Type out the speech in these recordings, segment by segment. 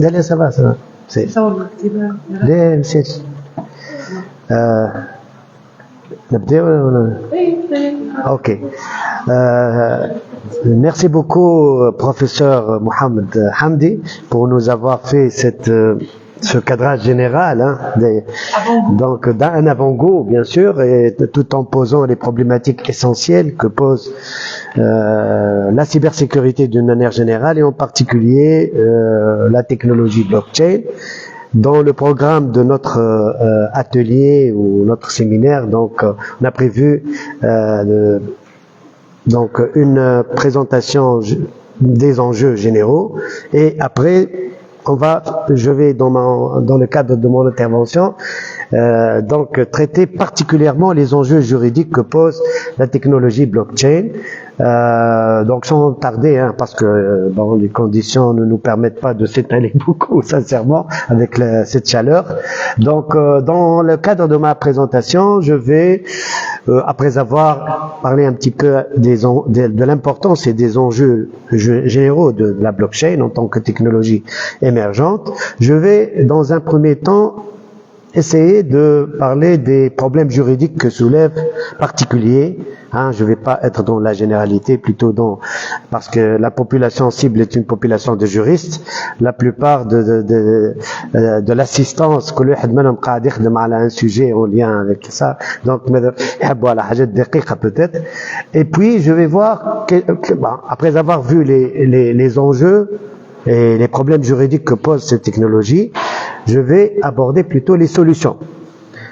لا ça va ليه مشيت نبدأ ولا ok. Merci beaucoup professeur Mohamed Hamdi pour nous avoir fait ce cadrage général, hein, donc d'un avant-goût bien sûr, et tout en posant les problématiques essentielles que pose la cybersécurité d'une manière générale, et en particulier la technologie blockchain. Dans le programme de notre atelier ou notre séminaire, donc on a prévu donc une présentation des enjeux généraux, et après je vais dans le cadre de mon intervention donc traiter particulièrement les enjeux juridiques que pose la technologie blockchain, donc sans tarder, hein, parce que bon, les conditions ne nous permettent pas de s'étaler beaucoup sincèrement avec cette chaleur. Donc dans le cadre de ma présentation, je vais après avoir parlé un petit peu de l'importance et des enjeux généraux de la blockchain en tant que technologie émergente, je vais dans un premier temps essayer de parler des problèmes juridiques que soulève particuliers. Hein, je ne vais pas être dans la généralité, plutôt parce que la population cible est une population de juristes. La plupart de l'assistance que l'واحد منهم قاعد يخدم على un sujet en lien avec ça, donc يحبوا على حاجات دقيقة peut-être. Et puis je vais voir après avoir vu les enjeux et les problèmes juridiques que pose cette technologie, je vais aborder plutôt les solutions.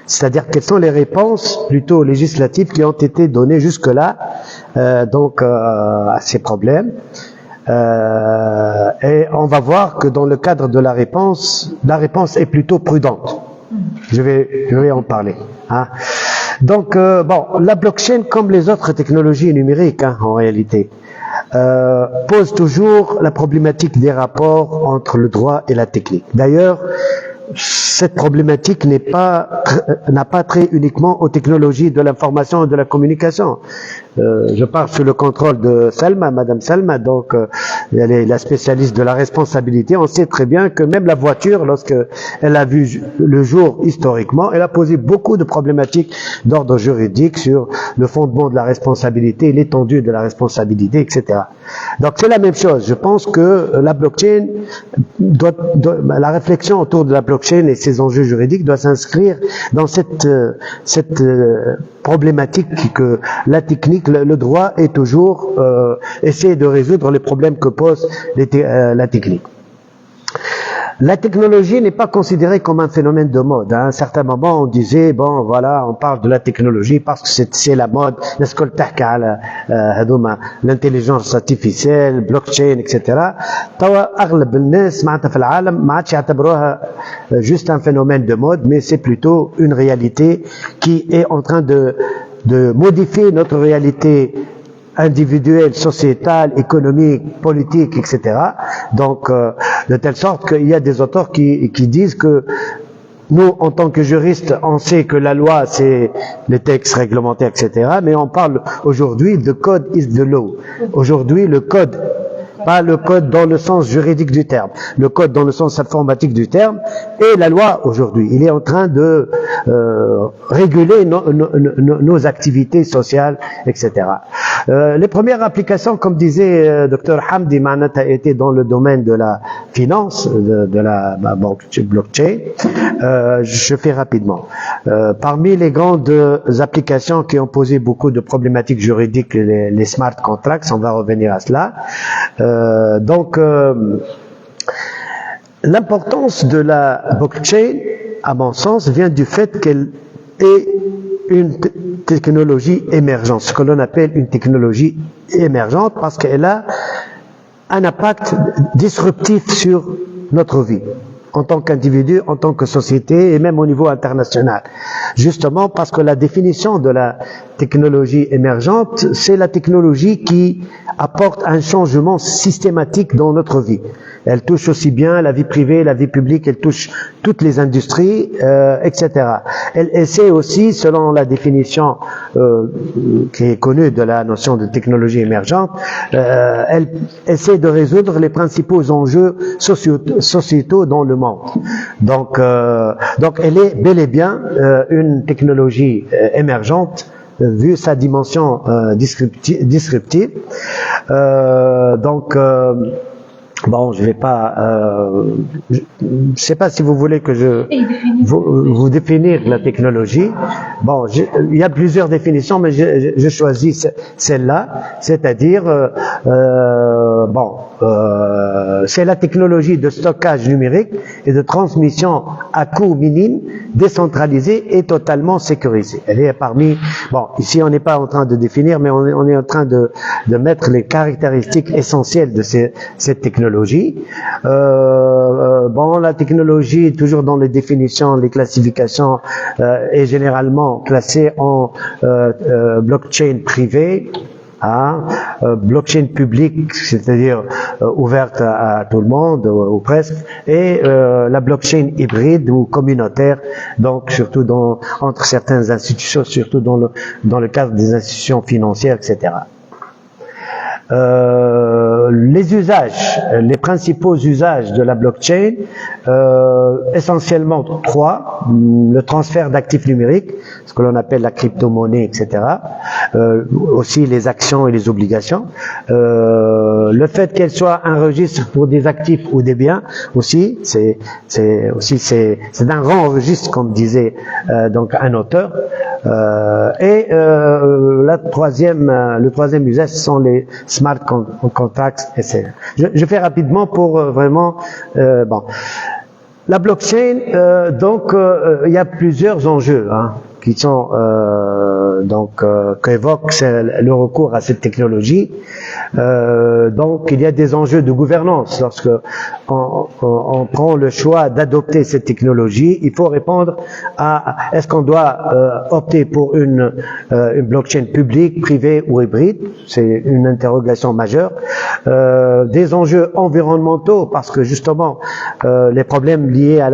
C'est-à-dire quelles sont les réponses plutôt législatives qui ont été données jusque-là à ces problèmes. Et on va voir que dans le cadre de la réponse est plutôt prudente. Je vais en parler. Hein. Donc, la blockchain, comme les autres technologies numériques, hein, en réalité, pose toujours la problématique des rapports entre le droit et la technique. D'ailleurs, cette problématique n'a pas trait uniquement aux technologies de l'information et de la communication. Je parle sous le contrôle de Salma, Madame Salma, donc elle est la spécialiste de la responsabilité. On sait très bien que même la voiture, lorsqu'elle a vu le jour historiquement, elle a posé beaucoup de problématiques d'ordre juridique sur le fondement de la responsabilité, l'étendue de la responsabilité, etc. Donc c'est la même chose. Je pense que la blockchain la réflexion autour de la blockchain et ses enjeux juridiques doit s'inscrire dans cette problématique que la technique, le droit est toujours essayer de résoudre les problèmes que pose la technique. La technologie n'est pas considérée comme un phénomène de mode. À un certain moment, on disait, bon, voilà, on parle de la technologie parce que c'est la mode. L'intelligence artificielle, blockchain, etc. Juste un phénomène de mode, mais c'est plutôt une réalité qui est en train de modifier notre réalité individuelle, sociétale, économique, politique, etc. Donc, de telle sorte qu'il y a des auteurs qui disent que nous, en tant que juristes, on sait que la loi, c'est les textes réglementaires, etc. Mais on parle aujourd'hui de code is the law. Aujourd'hui, le code, pas le code dans le sens juridique du terme, le code dans le sens informatique du terme, et la loi aujourd'hui. Il est en train de réguler nos activités sociales, etc. Les premières applications, comme disait Dr Hamdi, étaient dans le domaine de la finance, de la blockchain. Je fais rapidement. Parmi les grandes applications qui ont posé beaucoup de problématiques juridiques, les smart contracts, on va revenir à cela. L'importance de la blockchain, à mon sens, vient du fait qu'elle est une technologie émergente, ce que l'on appelle une technologie émergente, parce qu'elle a un impact disruptif sur notre vie, en tant qu'individu, en tant que société, et même au niveau international. Justement parce que la définition de la technologie émergente, c'est la technologie qui apporte un changement systématique dans notre vie. Elle touche aussi bien la vie privée, la vie publique, elle touche toutes les industries, etc. Elle essaie aussi, selon la définition qui est connue de la notion de technologie émergente, elle essaie de résoudre les principaux enjeux sociétaux dans le monde. Donc elle est bel et bien une technologie émergente, vu sa dimension disruptive. Bon, je vais pas. Je sais pas si vous voulez que je vous définir la technologie. Bon, il y a plusieurs définitions, mais je choisis celle-là, c'est-à-dire c'est la technologie de stockage numérique et de transmission à coût minime, décentralisée et totalement sécurisée. Elle est parmi. Bon, ici on n'est pas en train de définir, mais on est en train de mettre les caractéristiques essentielles de cette technologie. La technologie, toujours dans les définitions, les classifications, est généralement classée en blockchain privé, blockchain publique, c'est-à-dire ouverte à tout le monde ou presque, et la blockchain hybride ou communautaire, donc surtout entre certaines institutions, surtout dans le cadre des institutions financières, etc. Les usages, les principaux usages de la blockchain, essentiellement trois: le transfert d'actifs numériques, ce que l'on appelle la crypto-monnaie, etc. Aussi les actions et les obligations. Le fait qu'elle soit un registre pour des actifs ou des biens, aussi, c'est un grand registre, comme disait donc un auteur. Le troisième usage, ce sont les smart contracts, etc. Je fais rapidement pour vraiment. La blockchain, il y a plusieurs enjeux qui sont qu'évoque le recours à cette technologie. Donc il y a des enjeux de gouvernance. Lorsque on prend le choix d'adopter cette technologie, il faut répondre à est-ce qu'on doit opter pour une blockchain publique, privée ou hybride. C'est une interrogation majeure. Des enjeux environnementaux, parce que justement les problèmes liés à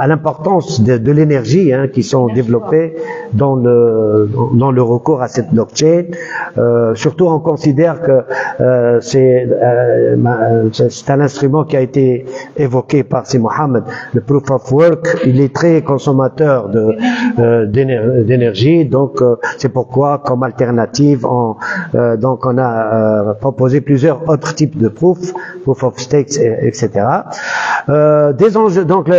l'importance de l'énergie qui sont développés dans le recours à cette blockchain. Surtout on considère que c'est un instrument qui a été évoqué par Si Mohammed, le proof of work. Il est très consommateur d'énergie, donc c'est pourquoi comme alternative on a proposé plusieurs autres types de proof of stakes, etc. Des enjeux, donc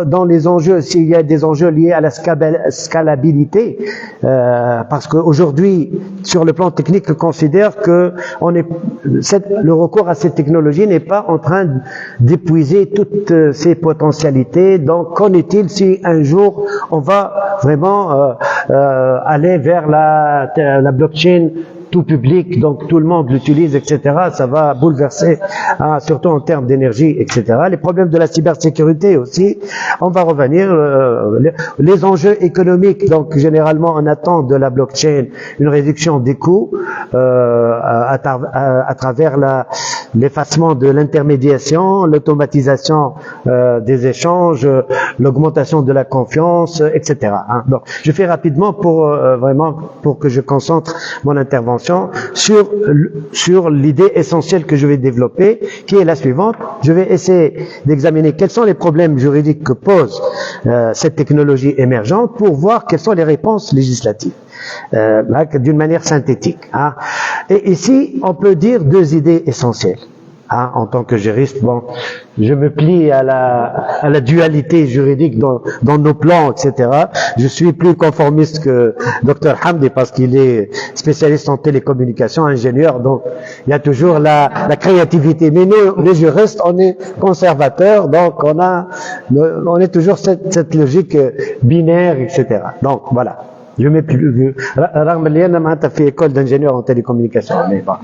dans les enjeux, s'il y a des enjeux liés à la scalabilité, parce qu'aujourd'hui, sur le plan technique, on considère que le recours à cette technologie n'est pas en train d'épuiser toutes ses potentialités. Donc, qu'en est-il si un jour on va vraiment aller vers la blockchain tout public, donc tout le monde l'utilise, etc. Ça va bouleverser, surtout en termes d'énergie, etc. Les problèmes de la cybersécurité aussi. On va revenir. Les enjeux économiques, donc généralement on attend de la blockchain une réduction des coûts à travers l'effacement de l'intermédiation, l'automatisation des échanges, l'augmentation de la confiance, etc. Donc, je fais rapidement pour que je concentre mon intervention sur l'idée essentielle que je vais développer, qui est la suivante. Je vais essayer d'examiner quels sont les problèmes juridiques que pose cette technologie émergente pour voir quelles sont les réponses législatives, d'une manière synthétique. Et ici, on peut dire deux idées essentielles. En tant que juriste, je me plie à la dualité juridique dans nos plans, etc. Je suis plus conformiste que Dr Hamdi parce qu'il est spécialiste en télécommunications, ingénieur, donc il y a toujours la créativité. Mais nous, les juristes, on est conservateurs, donc on est toujours cette logique binaire, etc. Donc voilà. Je mets plus رغم اللي انا معناتها في école d'ingénieur en télécommunication, mais bon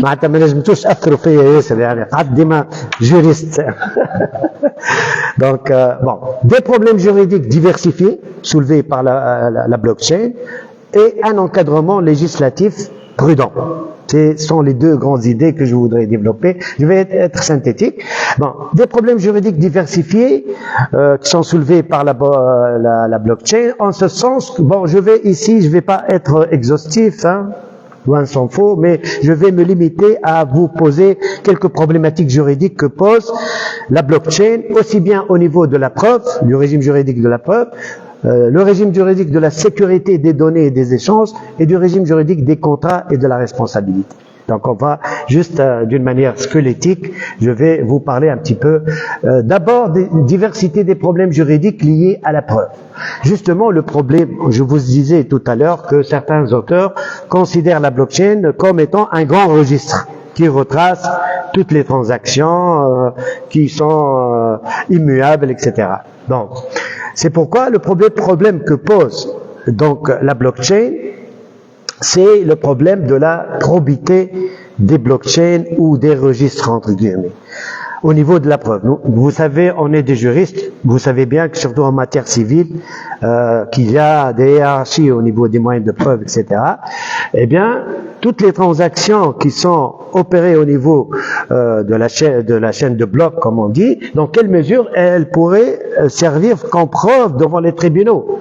معناتها ما نجمتوش اثروا فيا ياسر يعني قعدت ديما juriste. Donc des problèmes juridiques diversifiés soulevés par la blockchain et un encadrement législatif prudent. Ce sont les deux grandes idées que je voudrais développer. Je vais être synthétique. Bon, des problèmes juridiques diversifiés qui sont soulevés par la blockchain, en ce sens que, bon, je vais pas être exhaustif, hein, loin s'en faut, mais je vais me limiter à vous poser quelques problématiques juridiques que pose la blockchain, aussi bien au niveau de la preuve, du régime juridique de la preuve, le régime juridique de la sécurité des données et des échanges, et du régime juridique des contrats et de la responsabilité. Donc on va juste d'une manière squelettique, je vais vous parler un petit peu d'abord des diversité des problèmes juridiques liés à la preuve. Justement, le problème, je vous disais tout à l'heure que certains auteurs considèrent la blockchain comme étant un grand registre qui retrace toutes les transactions qui sont immuables, etc. Donc, c'est pourquoi le problème que pose donc la blockchain, c'est le problème de la probité des blockchains ou des registres, entre guillemets, au niveau de la preuve. Vous savez, on est des juristes, vous savez bien que surtout en matière civile, qu'il y a des hiérarchies au niveau des moyens de preuve, etc. Eh bien, toutes les transactions qui sont opérées au niveau de la chaîne de blocs, comme on dit, dans quelle mesure elles pourraient servir comme preuve devant les tribunaux?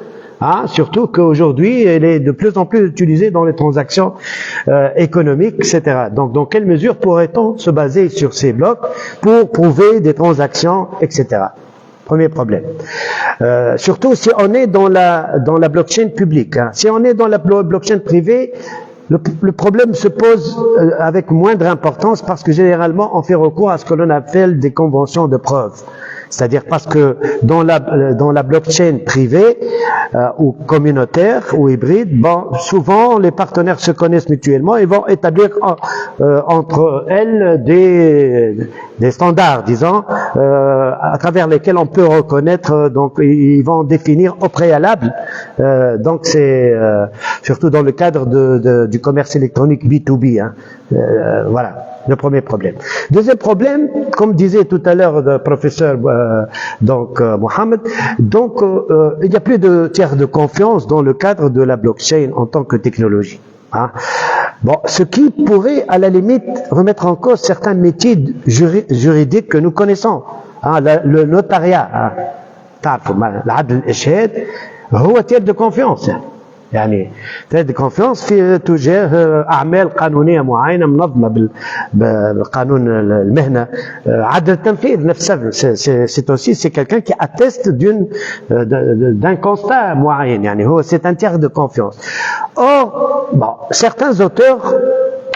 Surtout qu'aujourd'hui, elle est de plus en plus utilisée dans les transactions économiques, etc. Donc, dans quelle mesure pourrait-on se baser sur ces blocs pour prouver des transactions, etc. Premier problème. Surtout si on est dans la blockchain publique. Si on est dans la blockchain privée, le problème se pose avec moindre importance parce que généralement, on fait recours à ce que l'on appelle des conventions de preuve. C'est-à-dire parce que dans la blockchain privée ou communautaire ou hybride, bon, souvent les partenaires se connaissent mutuellement et vont établir entre elles des standards, disons, à travers lesquels on peut reconnaître. Donc, ils vont définir au préalable. Donc, c'est surtout dans le cadre du commerce électronique B2B. Voilà. Le premier problème. Deuxième problème, comme disait tout à l'heure le professeur Mohamed, donc il n'y a plus de tiers de confiance dans le cadre de la blockchain en tant que technologie. Bon, ce qui pourrait à la limite remettre en cause certains métiers juridiques que nous connaissons. Le notariat, l'adl al-ishhad, هو tiers de confiance. يعني تريد كونفيونس في تجاه اعمال قانونيه معينه منظمه بالقانون المهنه عدل التنفيذ نفسه c'est aussi c'est quelqu'un qui atteste d'un constat moyen يعني هو c'est un tiers de confiance. Or bon, certains auteurs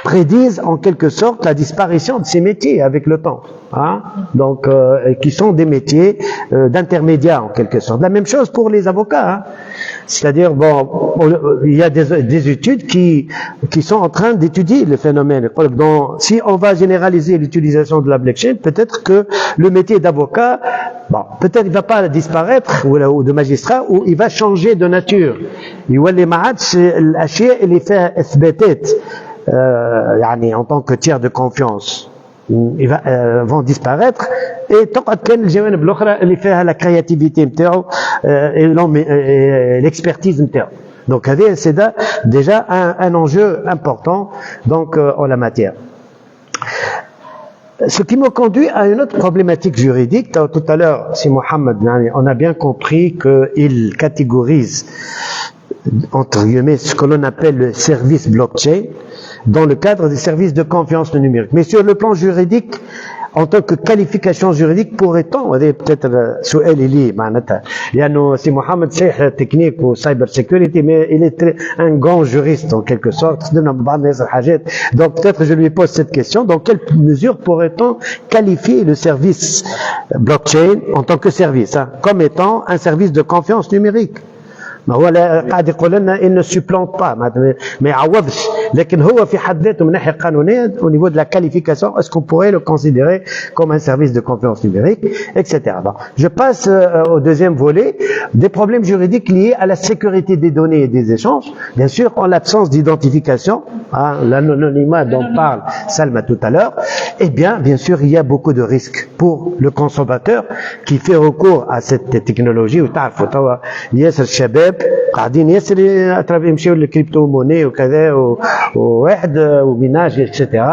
prédisent en quelque sorte la disparition de ces métiers avec le temps, donc qui sont des métiers d'intermédiaires en quelque sorte. La même chose pour les avocats, c'est-à-dire bon, il y a des études qui sont en train d'étudier le phénomène. Donc, si on va généraliser l'utilisation de la blockchain, peut-être que le métier d'avocat, bon, peut-être il va pas disparaître ou de magistrat, ou il va changer de nature. يولي ما عادش الاشياء اللي فيها اثباتات يعني en tant que tiers de confiance vont disparaître et تقعد كان الجوانب الاخرى اللي فيها la créativité نتاعو et l'expertise نتاعو. Donc c'est déjà un enjeu important donc en la matière. Ce qui me conduit à une autre problématique juridique. Tout à l'heure, si Mohamed, on a bien compris qu'il catégorise entre guillemets ce que l'on appelle le service blockchain dans le cadre des services de confiance numérique. Mais sur le plan juridique, en tant que qualification juridique, pourrait-on, peut-être سؤال لي معناتها لأنه سي محمد شيخ تكنيك و cyber security, mais il est un grand juriste en quelque sorte. Donc peut-être je lui pose cette question: dans quelle mesure pourrait-on qualifier le service blockchain en tant que service, comme étant un service de confiance numérique? ما هو قاعد يقول لنا il ne supplante pas, ما يعوضش, لكن هو في حد ذاته من ناحية قانونية au niveau de la qualification, est-ce qu'on pourrait le considérer comme un service de confiance numérique, etc. Bon, je passe au deuxième volet, des problèmes juridiques liés à la sécurité des données et des échanges. Bien sûr, en l'absence d'identification, l'anonymat dont parle Salma tout à l'heure, eh bien sûr, il y a beaucoup de risques pour le consommateur qui fait recours à cette technologie. وتعرفوا توا ياسر الشباب قاعدين ياسر اترافي يمشيو للكريبتو موني وكذا وواحد وميناج etc.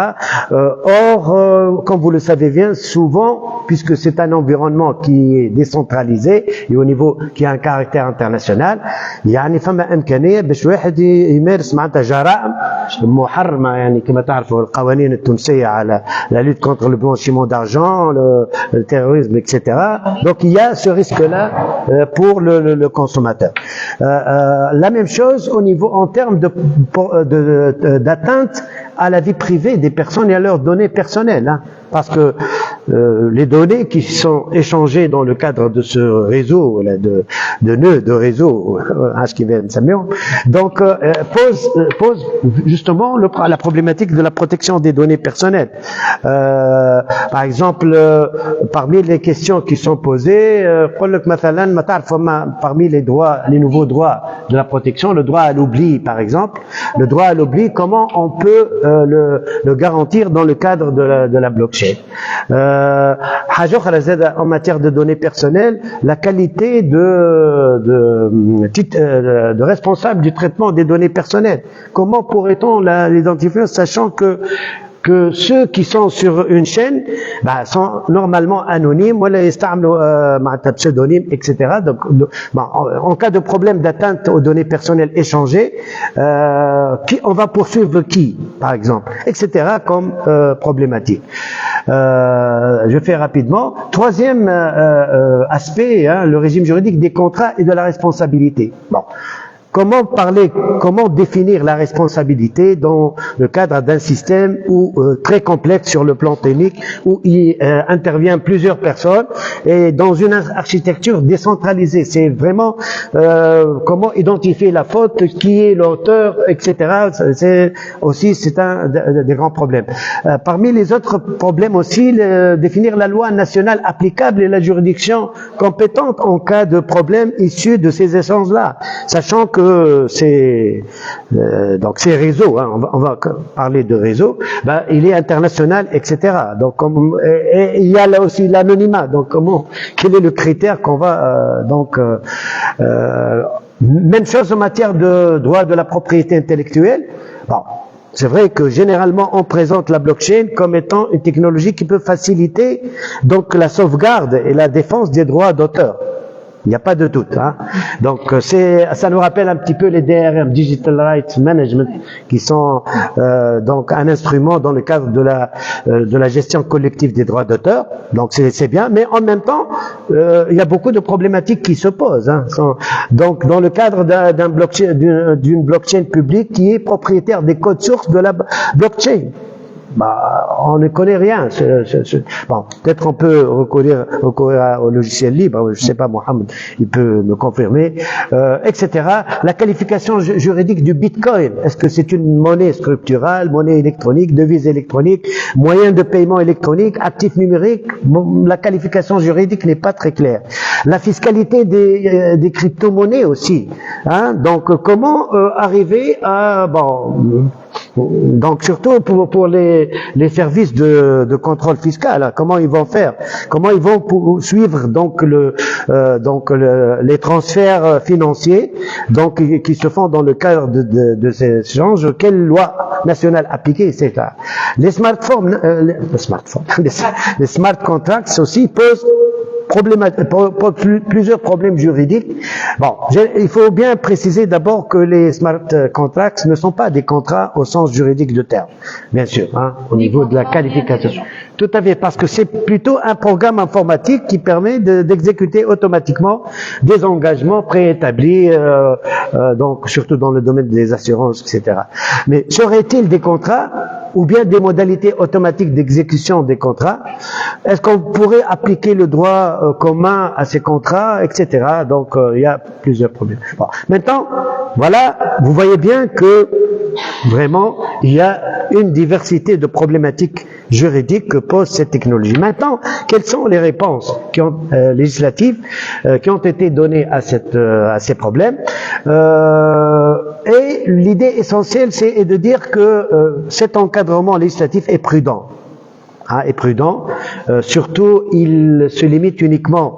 Or, comme vous le savez bien, souvent, puisque c'est un environnement qui est décentralisé et au niveau qui a un caractère international, يعني فما امكانيه باش واحد يمارس معناتها جرائم محرمه يعني كما تعرفوا القوانين التونسيه على la lutte contre le blanchiment d'argent, le terrorisme, etc. Donc il y a ce risque-là pour le consommateur. La même chose au niveau en termes d'atteinte à la vie privée des personnes et à leurs données personnelles, hein, parce que les données qui sont échangées dans le cadre de ce réseau, de nœuds de réseau, donc pose justement la problématique de la protection des données personnelles. Par exemple, parmi les questions qui sont posées, parmi les nouveaux droits de la protection, le droit à l'oubli, par exemple, le droit à l'oubli, comment on peut le garantir dans le cadre de la blockchain. En matière de données personnelles, la qualité de responsable du traitement des données personnelles. Comment pourrait-on l'identifier, sachant que ceux qui sont sur une chaîne sont normalement anonymes, pseudonymes, etc. Donc, en cas de problème d'atteinte aux données personnelles échangées, on va poursuivre qui, par exemple, etc. comme problématique. Je fais rapidement. Troisième aspect, le régime juridique des contrats et de la responsabilité. Bon. Comment définir la responsabilité dans le cadre d'un système très complexe sur le plan technique, où il intervient plusieurs personnes et dans une architecture décentralisée. C'est vraiment comment identifier la faute, qui est l'auteur, etc. C'est un des grands problèmes. Parmi les autres problèmes aussi, définir la loi nationale applicable et la juridiction compétente en cas de problème issu de ces échanges-là, sachant que donc ces réseaux, hein, on va parler de réseau, il est international, etc. Donc et il y a là aussi l'anonymat. Donc quel est le critère qu'on va même chose en matière de droit de la propriété intellectuelle. Bon, c'est vrai que généralement on présente la blockchain comme étant une technologie qui peut faciliter donc la sauvegarde et la défense des droits d'auteur. Il n'y a pas de doute, hein. Donc ça nous rappelle un petit peu les DRM, Digital Rights Management, qui sont donc un instrument dans le cadre de la gestion collective des droits d'auteur. Donc c'est bien, mais en même temps il y a beaucoup de problématiques qui se posent, hein. Donc dans le cadre d'une blockchain publique qui est propriétaire des codes sources de la blockchain, on ne connaît rien. Bon, peut-être on peut recourir au logiciel libre, je sais pas, Mohamed, il peut me confirmer, etc. La qualification juridique du Bitcoin. Est-ce que c'est une monnaie structurale, monnaie électronique, devise électronique, moyen de paiement électronique, actif numérique? La qualification juridique n'est pas très claire. La fiscalité des crypto-monnaies aussi, hein. Donc comment arriver à donc surtout pour les services de contrôle fiscal, hein, comment ils vont faire, comment ils vont suivre donc les transferts financiers donc qui se font dans le cadre de ces échanges, quelle loi nationale appliquée, etc. Les smart contracts aussi posent plusieurs problèmes juridiques. Bon, il faut bien préciser d'abord que les smart contracts ne sont pas des contrats au sens juridique du terme, bien sûr, hein, au niveau de la qualification. Tout à fait, parce que c'est plutôt un programme informatique qui permet d'exécuter automatiquement des engagements préétablis, donc surtout dans le domaine des assurances, etc. Mais serait-il des contrats ou bien des modalités automatiques d'exécution des contrats? Est-ce qu'on pourrait appliquer le droit commun à ces contrats, etc. Donc il y a plusieurs problèmes. Bon. Maintenant, voilà, vous voyez bien que vraiment il y a une diversité de problématiques juridiques que pose cette technologie. Maintenant, quelles sont les réponses législatives qui ont été données à ces problèmes? Et l'idée essentielle, c'est de dire que cet encadrement législatif est prudent. et prudent. Surtout, il se limite uniquement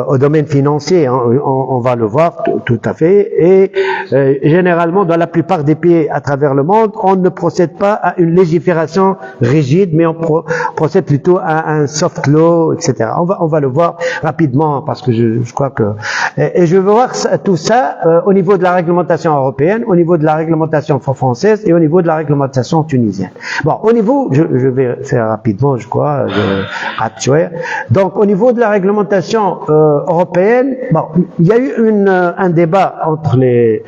au domaine financier, hein, on va le voir tout à fait, et généralement dans la plupart des pays à travers le monde, on ne procède pas à une légifération rigide, mais on procède plutôt à un soft law, etc. On va le voir rapidement parce que je crois que et je veux voir tout ça au niveau de la réglementation européenne, au niveau de la réglementation française et au niveau de la réglementation tunisienne. Bon, au niveau, je vais faire rapidement, je crois, donc au niveau de la réglementation européenne, bon, il y a eu un débat entre les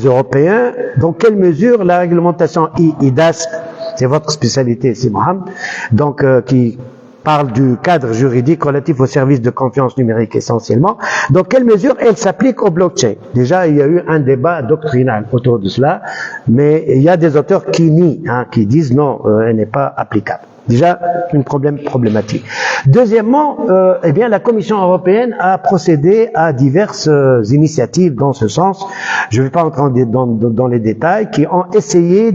Européens. Dans quelle mesure la réglementation IDAS, c'est votre spécialité, c'est Mohamed, donc qui parle du cadre juridique relatif aux services de confiance numérique essentiellement, dans quelle mesure elle s'applique au blockchain. Déjà, il y a eu un débat doctrinal autour de cela, mais il y a des auteurs qui nient, qui disent non, elle n'est pas applicable. Déjà, une problématique. Deuxièmement, eh bien, la Commission européenne a procédé à diverses initiatives dans ce sens. Je ne vais pas entrer dans les détails, qui ont essayé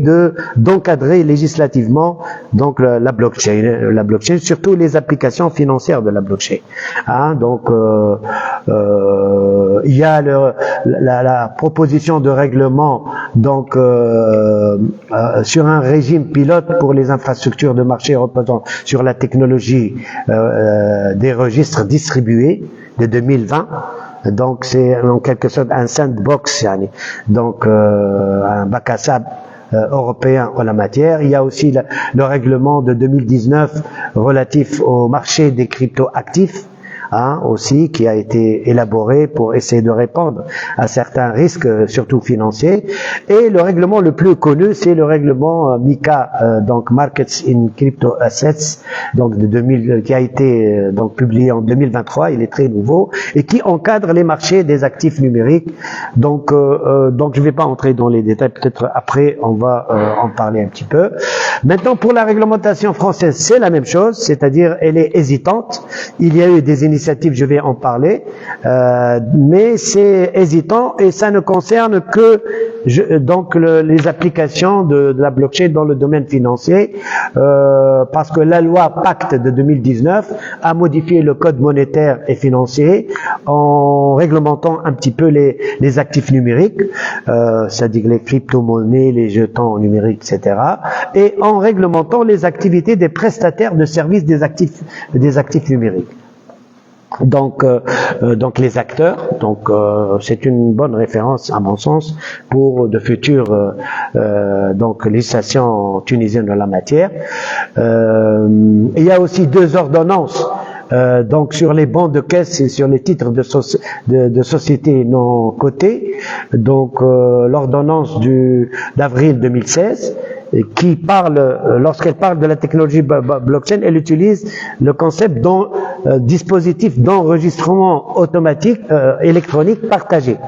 d'encadrer législativement donc la blockchain, surtout les applications financières de la blockchain. Donc, il y a la proposition de règlement donc sur un régime pilote pour les infrastructures de marché reposant sur la technologie des registres distribués de 2020. Donc c'est en quelque sorte un sandbox, donc un bac à sable européen en la matière. Il y a aussi le règlement de 2019 relatif au marché des cryptoactifs, aussi, qui a été élaboré pour essayer de répondre à certains risques, surtout financiers. Et le règlement le plus connu, c'est le règlement MiCA, donc Markets in Crypto Assets, donc qui a été donc publié en 2023. Il est très nouveau et qui encadre les marchés des actifs numériques. Donc je ne vais pas entrer dans les détails. Peut-être après, on va en parler un petit peu. Maintenant, pour la réglementation française, c'est la même chose, c'est-à-dire elle est hésitante. Il y a eu des initiatives, je vais en parler, mais c'est hésitant et ça ne concerne que donc les applications de la blockchain dans le domaine financier, parce que la loi Pacte de 2019 a modifié le code monétaire et financier en réglementant un petit peu les actifs numériques, c'est-à-dire les crypto-monnaies, les jetons numériques, etc., et en réglementant les activités des prestataires de services des actifs numériques. Donc les acteurs, c'est une bonne référence à mon sens pour de futures donc législations tunisiennes en la matière. Il y a aussi 2 ordonnances. Donc sur les bons de caisse et sur les titres de sociétés non cotées, donc l'ordonnance d'avril 2016 qui parle, lorsqu'elle parle de la technologie blockchain, elle utilise le concept dispositif d'enregistrement automatique électronique partagé,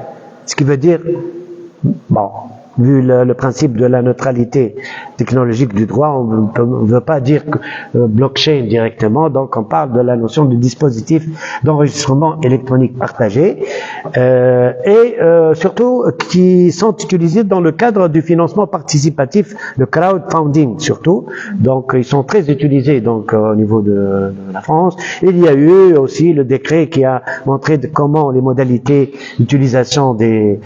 ce qui veut dire, bon, vu le principe de la neutralité technologique du droit, on ne veut pas dire que blockchain directement, donc on parle de la notion de dispositif d'enregistrement électronique partagé, et surtout qui sont utilisés dans le cadre du financement participatif, le crowdfunding surtout. Donc ils sont très utilisés donc au niveau de la France. Il y a eu aussi le décret qui a montré comment les modalités d'utilisation des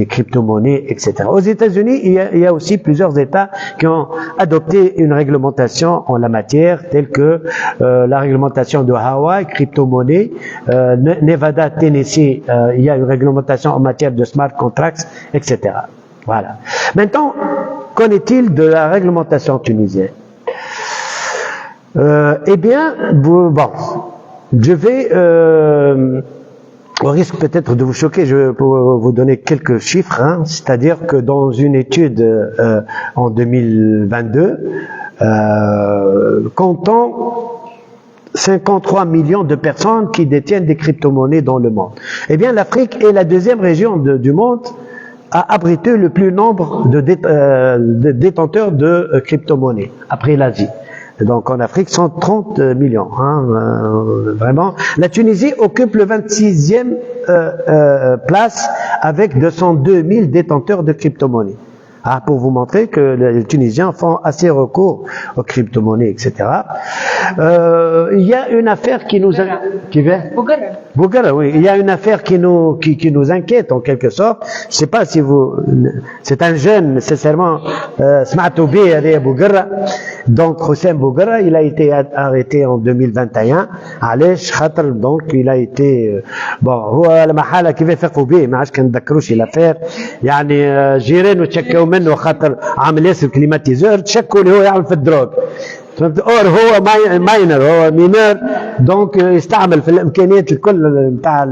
crypto-monnaies, etc. Aux États-Unis, il y a aussi plusieurs États qui ont adopté une réglementation en la matière, telle que la réglementation de Hawaï, crypto-monnaie, Nevada, Tennessee, il y a une réglementation en matière de smart contracts, etc. Voilà. Maintenant, qu'en est-il de la réglementation tunisienne? Eh bien, bon, je vais au risque peut-être de vous choquer, je vais vous donner quelques chiffres, c'est-à-dire que dans une étude en 2022, comptant 53 millions de personnes qui détiennent des crypto-monnaies dans le monde, eh bien l'Afrique est la 2e région du monde à abriter le plus nombre de détenteurs de crypto-monnaies, après l'Asie. Donc en Afrique, 130 millions. Vraiment. La Tunisie occupe le 26e place avec 202 000 détenteurs de crypto-monnaies. pour vous montrer que les Tunisiens font assez recours aux crypto-monnaies, etc. Il y a une affaire qui nous Bougara, oui. Il y a une affaire qui nous inquiète en quelque sorte. Je sais pas si c'est un jeune nécessairement, Smatou bi Adé Bougara. Donc, Houssem Bougara, il a été arrêté en 2021. علاش خاطر donc il a été هو المحاله كيف يثقوا به ما عادش كنذكروش الافير يعني جيرانه تشكوا منه خاطر عامل ياسر كليماتيزور تشكوا اللي هو يعمل في الدروغ اور هو ماينر هو مينور دونك يستعمل في الامكانيات الكل نتاع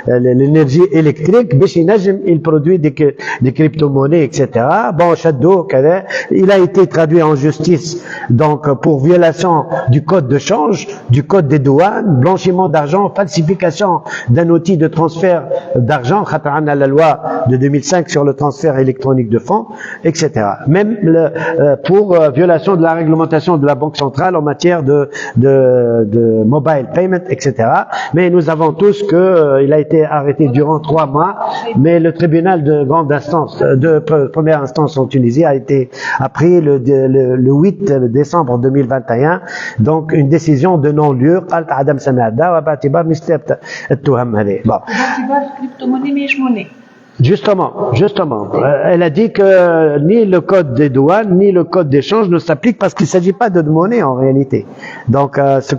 الانرجي الكتريك باش ينجم البرودوي دي كريبتو موني اكسيتيرا بون شدوه كذا il a été traduit en justice donc pour violation du code de change du code des douanes blanchiment d'argent falsification d'un outil de transfert d'argent خاطر عندنا la loi de 2005 sur le transfert électronique de fonds etc même pour violation de la réglementation de la Banque centrale en matière de mobile payment, etc. Mais nous avons tous qu'il a été arrêté durant 3 mois, mais le tribunal de grande instance, de première instance en Tunisie a pris le 8 décembre 2021, donc une décision de non-lieu. قالت عدم سماع الدعوة باعتبار مش ثابتة التهم هذه. Bon. باعتبار الكريبتوموني ماهيش موني. Justement, elle a dit que ni le code des douanes ni le code d'échange ne s'applique parce qu'il ne s'agit pas de monnaie en réalité. Donc, ce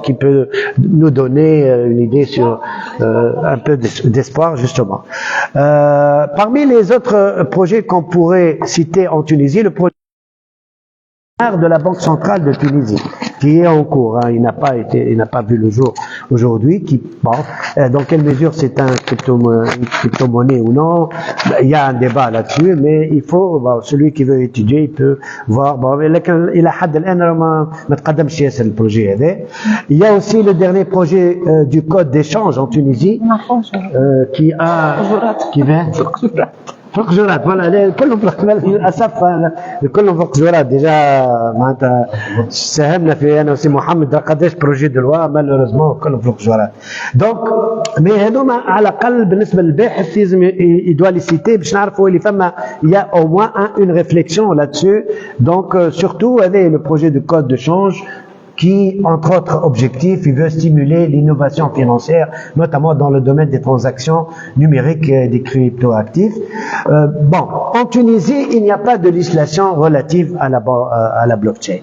qui peut nous donner une idée sur un peu d'espoir justement. Parmi les autres projets qu'on pourrait citer en Tunisie, le projet de la Banque centrale de Tunisie, qui est en cours, hein, il n'a pas vu le jour aujourd'hui, dans quelle mesure c'est une crypto-monnaie ou non, il y a un débat là-dessus, mais il faut, celui qui veut étudier, il peut voir, il a حد الآن ما تقدمش ياسر البروجي هذا. Il y a aussi le dernier projet du code d'échange en Tunisie, qui va فوق جرات فوالا كلهم فوق للاسف كلهم فوق جرات ديجا معناتها ساهمنا في انا وسي محمد قداش بروجي دو لوا مالوريزمون كلهم فوق جرات دونك مي هذوما على الاقل بالنسبه للباحث لازم يدوا لي سيتي باش نعرفوا اللي فما يا او موان اون ريفليكسيون là-dessus donc surtout avec le projet de code de change qui, entre autres objectifs, il veut stimuler l'innovation financière, notamment dans le domaine des transactions numériques et des cryptoactifs. En Tunisie, il n'y a pas de législation relative à la blockchain.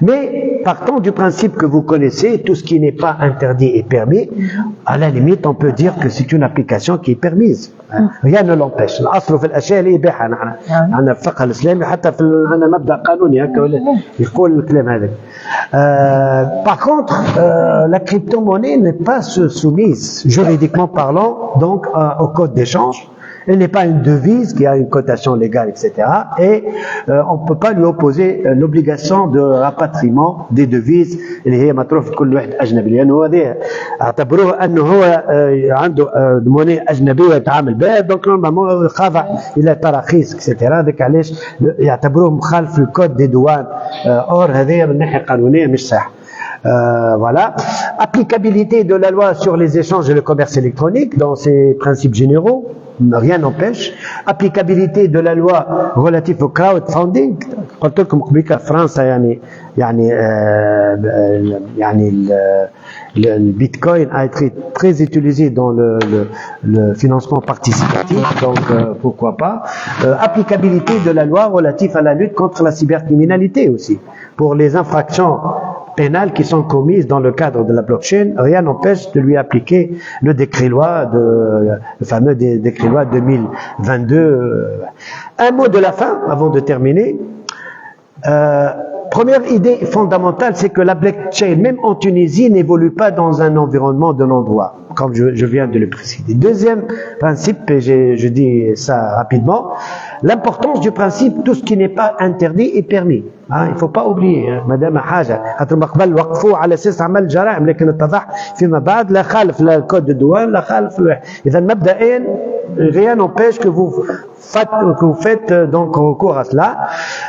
Mais partant du principe que vous connaissez, tout ce qui n'est pas interdit est permis, à la limite, on peut dire que c'est une application qui est permise. Rien ne l'empêche. الأصل في الأشياء الإباحة نحن عندنا الفقه الإسلامي حتى في عندنا مبدأ قانوني هكا يقول الكلام هذا. Par contre, la crypto-monnaie n'est pas soumise, juridiquement parlant, donc au code d'échange. Elle n'est pas une devise qui a une cotation légale, etc. Et on ne peut pas lui opposer l'obligation de rapatriement des devises اللي هي مطروح في كل واحد أجنبي لأنه هذا اعتبروه أنه هو عنده موني أجنبية يتعامل بها دونك نورمالمون خاضع إلى تراخيص etc. هذاك علاش يعتبروه مخالف للكود دي دوان اور هذه من الناحية القانونية مش صح. Voilà. Applicabilité de la loi sur les échanges et le commerce électronique dans ses principes généraux, rien n'empêche. Applicabilité de la loi relative au crowdfunding. قلت لكم قبل فرنسا يعني le Bitcoin a été très utilisé dans le financement participatif, donc pourquoi pas. Applicabilité de la loi relative à la lutte contre la cybercriminalité aussi. Pour les infractions pénales qui sont commises dans le cadre de la blockchain, rien n'empêche de lui appliquer le décret-loi, le fameux décret-loi 2022. Un mot de la fin, avant de terminer. Première idée fondamentale, c'est que la blockchain, même en Tunisie, n'évolue pas dans un environnement de non-droit, comme je viens de le préciser. Deuxième principe, et je dis ça rapidement, l'importance du principe, tout ce qui n'est pas interdit est permis. Il ne faut pas oublier مادام حاجة خاطر من قبل وقفوا على أساس عمل جرائم لكن اتضح فيما بعد لا خالف لا الكود الدوان لا خالف إذا مبدئيا rien n'empêche que vous faites donc recours à cela.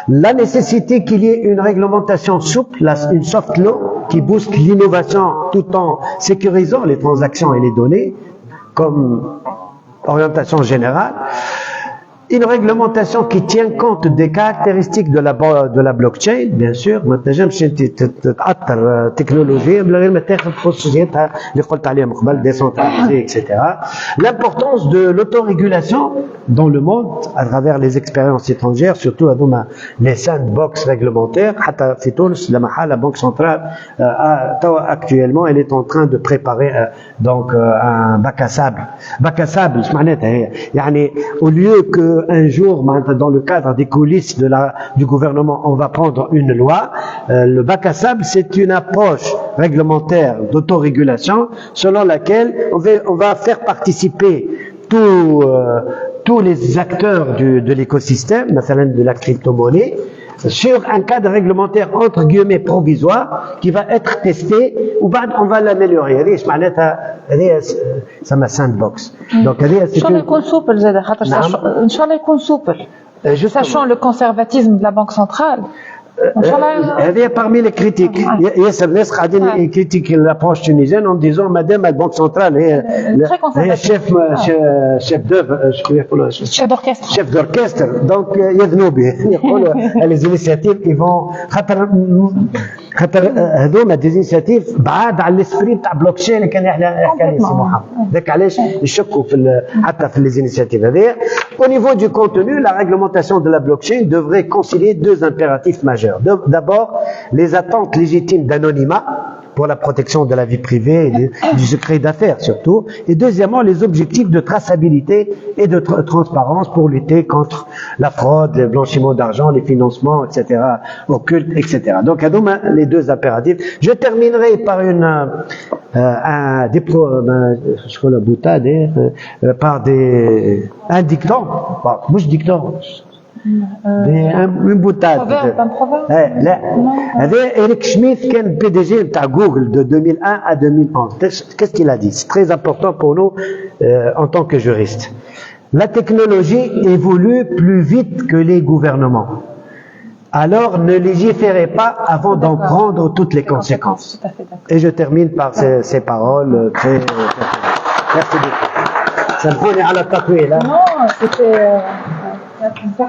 La nécessité qu'il y ait une réglementation souple, une soft law qui booste l'innovation tout en sécurisant les transactions et les données comme orientation générale. Une réglementation qui tient compte des caractéristiques de la blockchain, bien sûr. ما تنجمش انت تأثر تكنولوجيا من غير ما تاخذ خصوصيتها اللي قلت عليها من قبل décentralisée, etc. L'importance de l'autorégulation dans le monde à travers les expériences étrangères, surtout هذوما les sandbox réglementaires. حتى في تونس لا محالة Banque centrale actuellement elle est en train de préparer donc un bac à sable. Bac à sable ايش معناتها هي؟ يعني au lieu que un jour, dans le cadre des coulisses du gouvernement, on va prendre une loi. Le bac à sable, c'est une approche réglementaire d'autorégulation selon laquelle on va faire participer tous les acteurs de l'écosystème, de la crypto-monnaie, sur un cadre réglementaire entre guillemets provisoire qui va être testé ou on va l'améliorer. Ça m'a sandbox. Donc, Inch'Allah يكون سوبر زاد خاطر إن شاء الله يكون سوبر. Sachant le conservatisme de la Banque centrale. هذه parmi les critiques. ياسر ناس قاعدين يكريتيك l'approche tunisienne en disant madame la Banque centrale هي chef d'orchestre donc يذنوا به يقولوا les initiatives ils vont خاطر هذوما des initiatives بعاد على الاسبري تاع بلوكشين اللي كان يحكي عليه سي محمد. ذاك علاش يشكوا حتى في les initiatives هذه. Au niveau du contenu, la réglementation de la blockchain devrait concilier deux impératifs majeurs. D'abord, les attentes légitimes d'anonymat pour la protection de la vie privée et du secret d'affaires surtout. Et deuxièmement, les objectifs de traçabilité et de transparence pour lutter contre la fraude, le blanchiment d'argent, les financements, etc., occultes, etc. Donc, les deux impératifs. Je terminerai par un dicton. Bon, moi je dicton. une boutade. Un proverbe. لا هذا إريك شميث كان PDG نتاع جوجل de 2001 à 2011. Qu'est-ce qu'il a dit? C'est très important pour nous en tant que juristes. La technologie évolue plus vite que les gouvernements. Alors ne légiférez pas avant d'en prendre toutes les conséquences. Et je termine par ces paroles très. Merci beaucoup. Ça me fait à la tatouée là. Non, c'était. Ça